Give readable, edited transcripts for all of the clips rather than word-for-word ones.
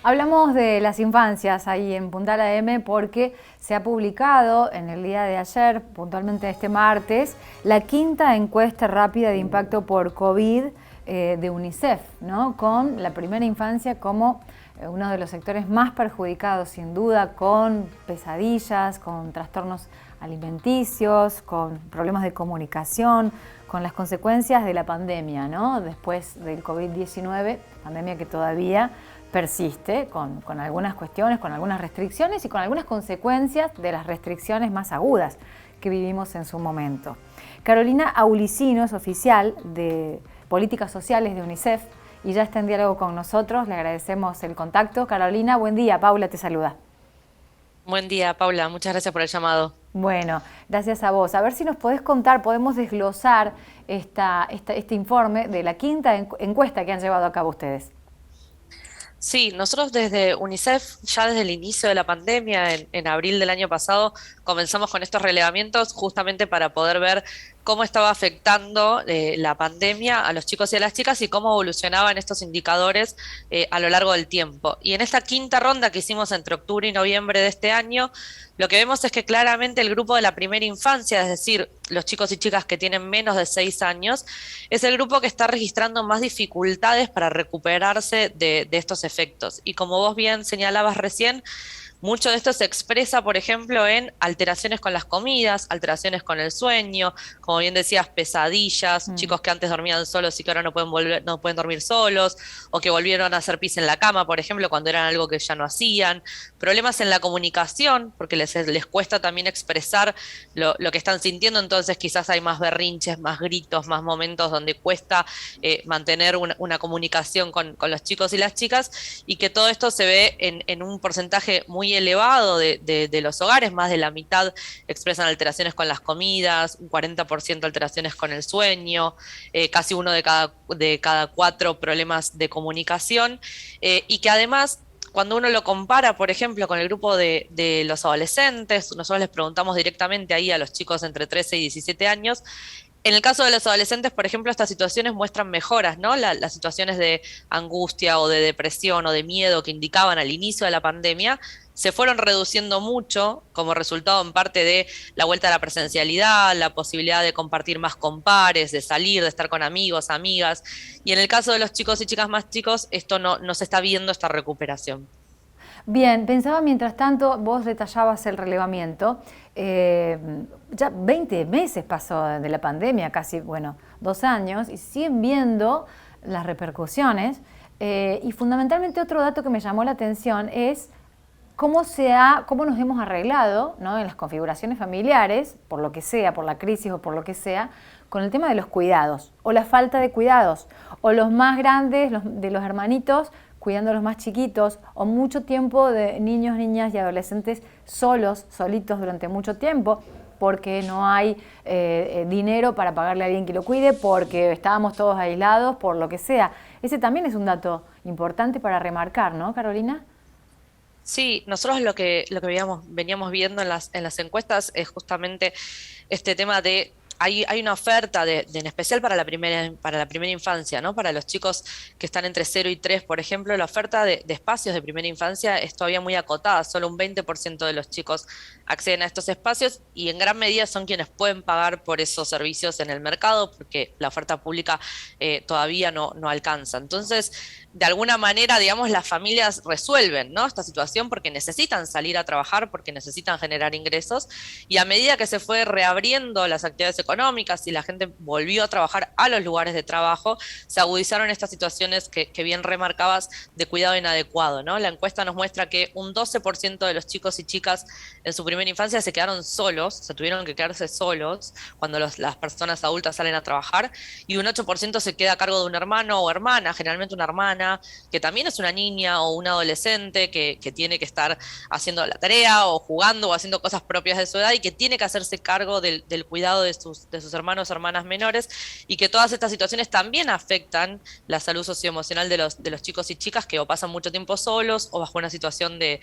Hablamos de las infancias ahí en Puntal AM porque se ha publicado en el día de ayer, puntualmente este martes, la quinta encuesta rápida de impacto por COVID de UNICEF, ¿no? Con la primera infancia como uno de los sectores más perjudicados, sin duda, con pesadillas, con trastornos alimenticios, con problemas de comunicación, con las consecuencias de la pandemia, ¿no? Después del COVID-19, pandemia que todavía persiste con algunas cuestiones, con algunas restricciones y con algunas consecuencias de las restricciones más agudas que vivimos en su momento. Carolina Aulicino es oficial de Políticas Sociales de UNICEF y ya está en diálogo con nosotros. Le agradecemos el contacto. Carolina, buen día. Paula te saluda. Buen día, Paula. Muchas gracias por el llamado. Bueno, gracias a vos. A ver si nos podés contar, podemos desglosar este informe de la quinta encuesta que han llevado a cabo ustedes. Sí, nosotros desde UNICEF, ya desde el inicio de la pandemia, en abril del año pasado, comenzamos con estos relevamientos justamente para poder ver cómo estaba afectando la pandemia a los chicos y a las chicas y cómo evolucionaban estos indicadores a lo largo del tiempo. Y en esta quinta ronda que hicimos entre octubre y noviembre de este año, lo que vemos es que claramente el grupo de la primera infancia, es decir, los chicos y chicas que tienen menos de 6 años, es el grupo que está registrando más dificultades para recuperarse de estos efectos. Y como vos bien señalabas recién, mucho de esto se expresa, por ejemplo, en alteraciones con las comidas, alteraciones con el sueño, como bien decías, pesadillas, chicos que antes dormían solos y que ahora no pueden volver, no pueden dormir solos, o que volvieron a hacer pis en la cama, por ejemplo, cuando eran algo que ya no hacían, problemas en la comunicación, porque les cuesta también expresar lo que están sintiendo, entonces quizás hay más berrinches, más gritos, más momentos donde cuesta mantener una comunicación con los chicos y las chicas, y que todo esto se ve en un porcentaje muy elevado de los hogares, más de la mitad expresan alteraciones con las comidas, un 40% alteraciones con el sueño, casi uno de cada 4 problemas de comunicación, y que además cuando uno lo compara, por ejemplo, con el grupo de los adolescentes, nosotros les preguntamos directamente ahí a los chicos entre 13 y 17 años, en el caso de los adolescentes, por ejemplo, estas situaciones muestran mejoras, ¿no? Las situaciones de angustia o de depresión o de miedo que indicaban al inicio de la pandemia se fueron reduciendo mucho como resultado en parte de la vuelta a la presencialidad, la posibilidad de compartir más con pares, de salir, de estar con amigos, amigas. Y en el caso de los chicos y chicas más chicos, esto no se está viendo esta recuperación. Bien, pensaba mientras tanto, vos detallabas el relevamiento, ya 20 meses pasó de la pandemia, casi, bueno, 2 años, y siguen viendo las repercusiones. Y fundamentalmente otro dato que me llamó la atención es cómo nos hemos arreglado, ¿no? En las configuraciones familiares, por lo que sea, por la crisis o por lo que sea, con el tema de los cuidados, o la falta de cuidados, o los más grandes de los hermanitos cuidando a los más chiquitos, o mucho tiempo de niños, niñas y adolescentes solos, solitos durante mucho tiempo, porque no hay dinero para pagarle a alguien que lo cuide, porque estábamos todos aislados, por lo que sea. Ese también es un dato importante para remarcar, ¿no, Carolina? Sí, nosotros lo que veníamos viendo en las encuestas es justamente este tema de, hay una oferta en especial para la primera infancia, ¿no? Para los chicos que están entre 0 y 3, por ejemplo, la oferta de espacios de primera infancia es todavía muy acotada, solo un 20% de los chicos acceden a estos espacios y en gran medida son quienes pueden pagar por esos servicios en el mercado porque la oferta pública todavía no alcanza. Entonces, de alguna manera, digamos, las familias resuelven, ¿no? Esta situación porque necesitan salir a trabajar, porque necesitan generar ingresos, y a medida que se fue reabriendo las actividades económicas y la gente volvió a trabajar a los lugares de trabajo, se agudizaron estas situaciones que bien remarcabas de cuidado inadecuado, ¿no? La encuesta nos muestra que un 12% de los chicos y chicas en su primera infancia se quedaron solos, se tuvieron que quedarse solos cuando las personas adultas salen a trabajar, y un 8% se queda a cargo de un hermano o hermana, generalmente una hermana, que también es una niña o un adolescente que tiene que estar haciendo la tarea o jugando o haciendo cosas propias de su edad y que tiene que hacerse cargo del cuidado sus hermanos o hermanas menores, y que todas estas situaciones también afectan la salud socioemocional de los chicos y chicas que o pasan mucho tiempo solos o bajo una situación de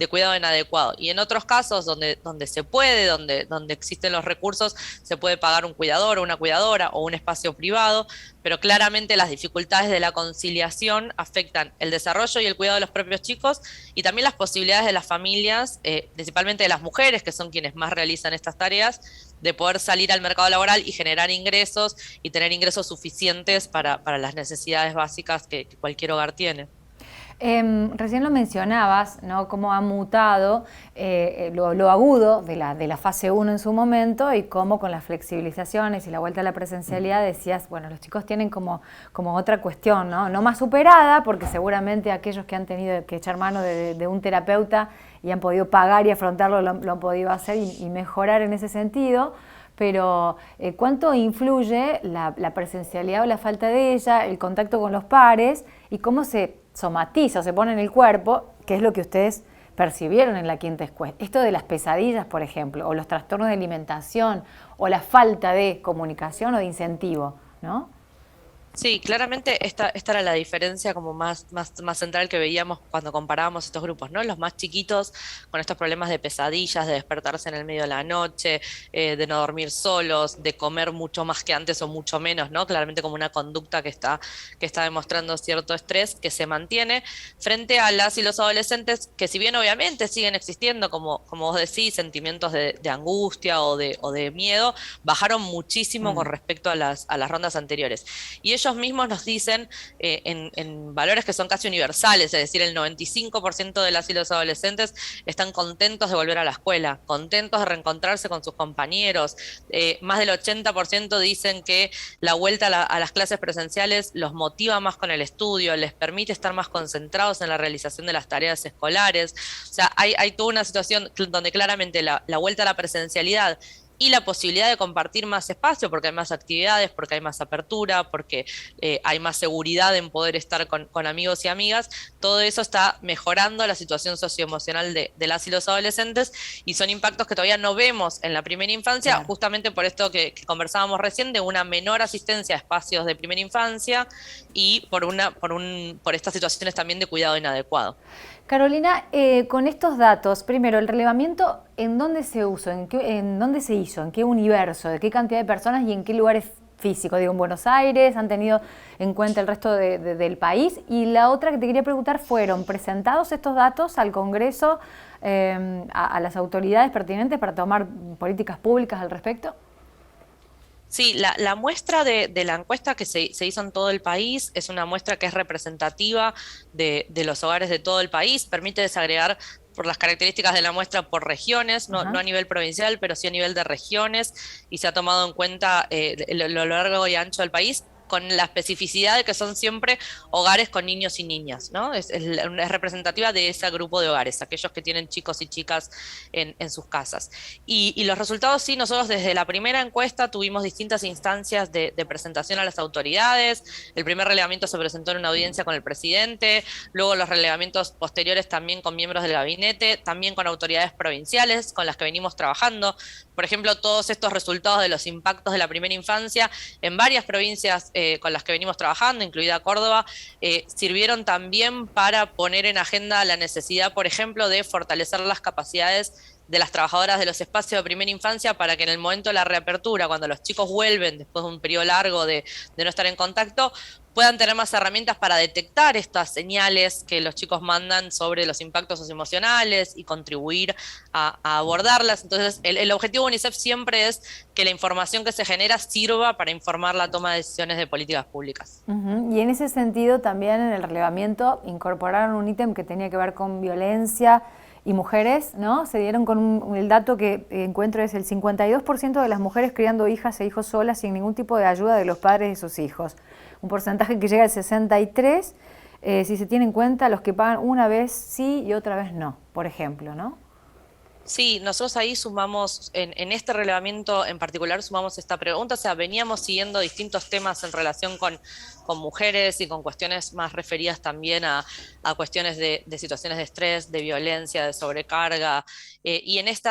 cuidado inadecuado. Y en otros casos donde se puede, donde existen los recursos, se puede pagar un cuidador o una cuidadora o un espacio privado, pero claramente las dificultades de la conciliación afectan el desarrollo y el cuidado de los propios chicos y también las posibilidades de las familias, principalmente de las mujeres, que son quienes más realizan estas tareas, de poder salir al mercado laboral y generar ingresos y tener ingresos suficientes para las necesidades básicas que cualquier hogar tiene. Recién lo mencionabas, ¿no? Cómo ha mutado lo agudo de la fase 1 en su momento y cómo con las flexibilizaciones y la vuelta a la presencialidad decías, bueno, los chicos tienen como otra cuestión, ¿no? No más superada, porque seguramente aquellos que han tenido que echar mano de un terapeuta y han podido pagar y afrontarlo lo han podido hacer y mejorar en ese sentido. Pero ¿cuánto influye la presencialidad o la falta de ella, el contacto con los pares y cómo se somatiza o se pone en el cuerpo, que es lo que ustedes percibieron en la quinta encuesta? Esto de las pesadillas, por ejemplo, o los trastornos de alimentación, o la falta de comunicación o de incentivo, ¿no? Sí, claramente esta era la diferencia como más central que veíamos cuando comparábamos estos grupos, ¿no? Los más chiquitos con estos problemas de pesadillas, de despertarse en el medio de la noche, de no dormir solos, de comer mucho más que antes o mucho menos, ¿no? Claramente como una conducta que está demostrando cierto estrés que se mantiene frente a las y los adolescentes que, si bien obviamente siguen existiendo, como vos decís, sentimientos de angustia o de miedo, bajaron muchísimo con respecto a las rondas anteriores. Y ellos mismos nos dicen en valores que son casi universales, es decir, el 95% de las y los adolescentes están contentos de volver a la escuela, contentos de reencontrarse con sus compañeros. Más del 80% dicen que la vuelta a las clases presenciales los motiva más con el estudio, les permite estar más concentrados en la realización de las tareas escolares. O sea, hay toda una situación donde claramente la vuelta a la presencialidad y la posibilidad de compartir más espacio, porque hay más actividades, porque hay más apertura, porque hay más seguridad en poder estar con amigos y amigas, todo eso está mejorando la situación socioemocional de las y los adolescentes, y son impactos que todavía no vemos en la primera infancia, claro, justamente por esto que conversábamos recién, de una menor asistencia a espacios de primera infancia y por estas situaciones también de cuidado inadecuado. Carolina, con estos datos, primero, el relevamiento, ¿en dónde se usó? ¿En dónde se hizo? ¿En qué universo? ¿De qué cantidad de personas y en qué lugares físicos? Digo, en Buenos Aires, ¿han tenido en cuenta el resto del país? Y la otra que te quería preguntar, ¿fueron presentados estos datos al Congreso, a las autoridades pertinentes para tomar políticas públicas al respecto? Sí, la muestra de la encuesta que se hizo en todo el país es una muestra que es representativa de los hogares de todo el país, permite desagregar por las características de la muestra por regiones, no a nivel provincial, pero sí a nivel de regiones, y se ha tomado en cuenta lo largo y ancho del país, con la especificidad de que son siempre hogares con niños y niñas, ¿no? Es representativa de ese grupo de hogares, aquellos que tienen chicos y chicas en sus casas. Y los resultados, sí, nosotros desde la primera encuesta tuvimos distintas instancias de presentación a las autoridades. El primer relevamiento se presentó en una audiencia con el presidente, luego los relevamientos posteriores también con miembros del gabinete, también con autoridades provinciales con las que venimos trabajando. Por ejemplo, todos estos resultados de los impactos de la primera infancia en varias provincias con las que venimos trabajando, incluida Córdoba, sirvieron también para poner en agenda la necesidad, por ejemplo, de fortalecer las capacidades de las trabajadoras de los espacios de primera infancia para que en el momento de la reapertura, cuando los chicos vuelven después de un periodo largo de no estar en contacto, puedan tener más herramientas para detectar estas señales que los chicos mandan sobre los impactos socioemocionales y contribuir a abordarlas. Entonces, el objetivo de UNICEF siempre es que la información que se genera sirva para informar la toma de decisiones de políticas públicas. Y en ese sentido, también en el relevamiento incorporaron un ítem que tenía que ver con violencia y mujeres, ¿no? Se dieron con el dato que encuentro es el 52% de las mujeres criando hijas e hijos solas sin ningún tipo de ayuda de los padres de sus hijos. Un porcentaje que llega al 63%, si se tiene en cuenta los que pagan una vez sí y otra vez no, por ejemplo, ¿no? Sí, nosotros ahí sumamos, en este relevamiento en particular, sumamos esta pregunta, o sea, veníamos siguiendo distintos temas en relación con mujeres y con cuestiones más referidas también a cuestiones de situaciones de estrés, de violencia, de sobrecarga, y en este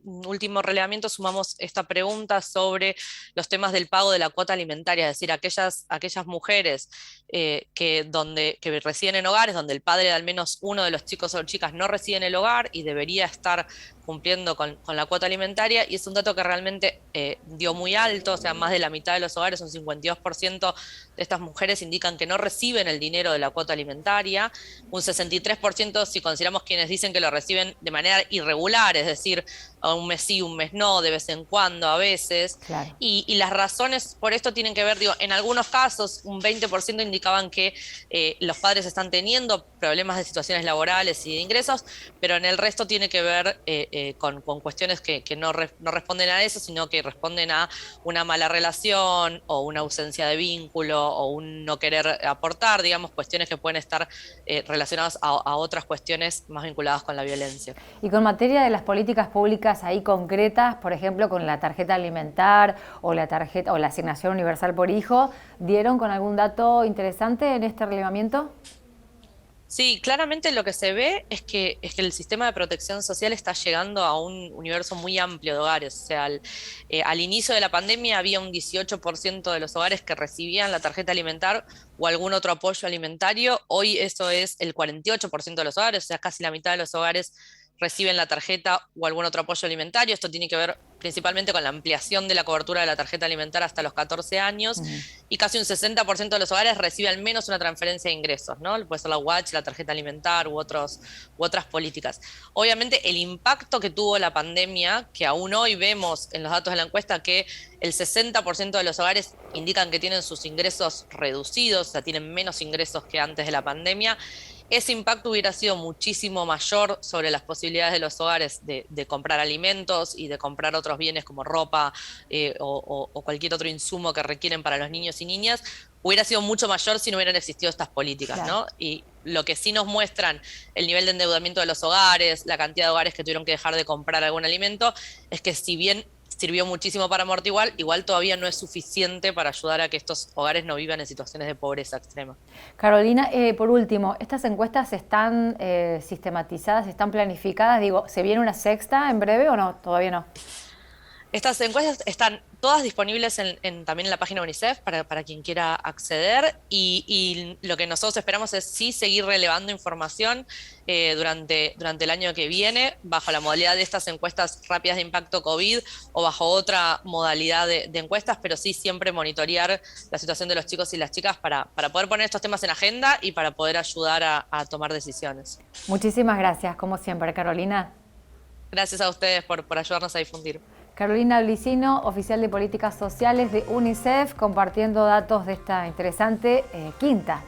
último relevamiento sumamos esta pregunta sobre los temas del pago de la cuota alimentaria, es decir, aquellas mujeres que residen en hogares donde el padre de al menos uno de los chicos o chicas no reside en el hogar y debería estar cumpliendo con la cuota alimentaria, y es un dato que realmente dio muy alto, o sea, más de la mitad de los hogares, un 52% de estas mujeres indican que no reciben el dinero de la cuota alimentaria, un 63% si consideramos quienes dicen que lo reciben de manera irregular, es decir, un mes sí, un mes no, de vez en cuando, a veces, Claro. y las razones por esto tienen que ver, digo, en algunos casos un 20% indicaban que los padres están teniendo problemas de situaciones laborales y de ingresos, pero en el resto tiene que ver con cuestiones que no responden a eso, sino que responden a una mala relación o una ausencia de vínculo o un no querer aportar, digamos, cuestiones que pueden estar relacionadas a otras cuestiones más vinculadas con la violencia. Y con materia de las políticas públicas ahí concretas, por ejemplo, con la tarjeta alimentar o la tarjeta o la asignación universal por hijo, ¿dieron con algún dato interesante en este relevamiento? Sí, claramente lo que se ve es que el sistema de protección social está llegando a un universo muy amplio de hogares. O sea, al inicio de la pandemia había un 18% de los hogares que recibían la tarjeta alimentar o algún otro apoyo alimentario. Hoy eso es el 48% de los hogares, o sea, casi la mitad de los hogares reciben la tarjeta o algún otro apoyo alimentario. Esto tiene que ver principalmente con la ampliación de la cobertura de la tarjeta alimentar hasta los 14 años, Mm. y casi un 60% de los hogares recibe al menos una transferencia de ingresos, ¿no? Puede ser la UH, la tarjeta alimentar u otras políticas. Obviamente el impacto que tuvo la pandemia, que aún hoy vemos en los datos de la encuesta que el 60% de los hogares indican que tienen sus ingresos reducidos, o sea, tienen menos ingresos que antes de la pandemia. Ese impacto hubiera sido muchísimo mayor sobre las posibilidades de los hogares de comprar alimentos y de comprar otros bienes como ropa o cualquier otro insumo que requieren para los niños y niñas. Hubiera sido mucho mayor si no hubieran existido estas políticas, Claro. ¿no? Y lo que sí nos muestran el nivel de endeudamiento de los hogares, la cantidad de hogares que tuvieron que dejar de comprar algún alimento, es que si bien sirvió muchísimo para amortiguar, igual todavía no es suficiente para ayudar a que estos hogares no vivan en situaciones de pobreza extrema. Carolina, por último, ¿estas encuestas están sistematizadas, están planificadas? Digo, ¿se viene una sexta en breve o no? Todavía no. Estas encuestas están todas disponibles también en la página de UNICEF para quien quiera acceder, y lo que nosotros esperamos es sí seguir relevando información durante el año que viene bajo la modalidad de estas encuestas rápidas de impacto COVID o bajo otra modalidad de encuestas, pero sí siempre monitorear la situación de los chicos y las chicas para poder poner estos temas en agenda y para poder ayudar a tomar decisiones. Muchísimas gracias, como siempre, Carolina. Gracias a ustedes por ayudarnos a difundir. Carolina Blicino, oficial de Políticas Sociales de UNICEF, compartiendo datos de esta interesante quinta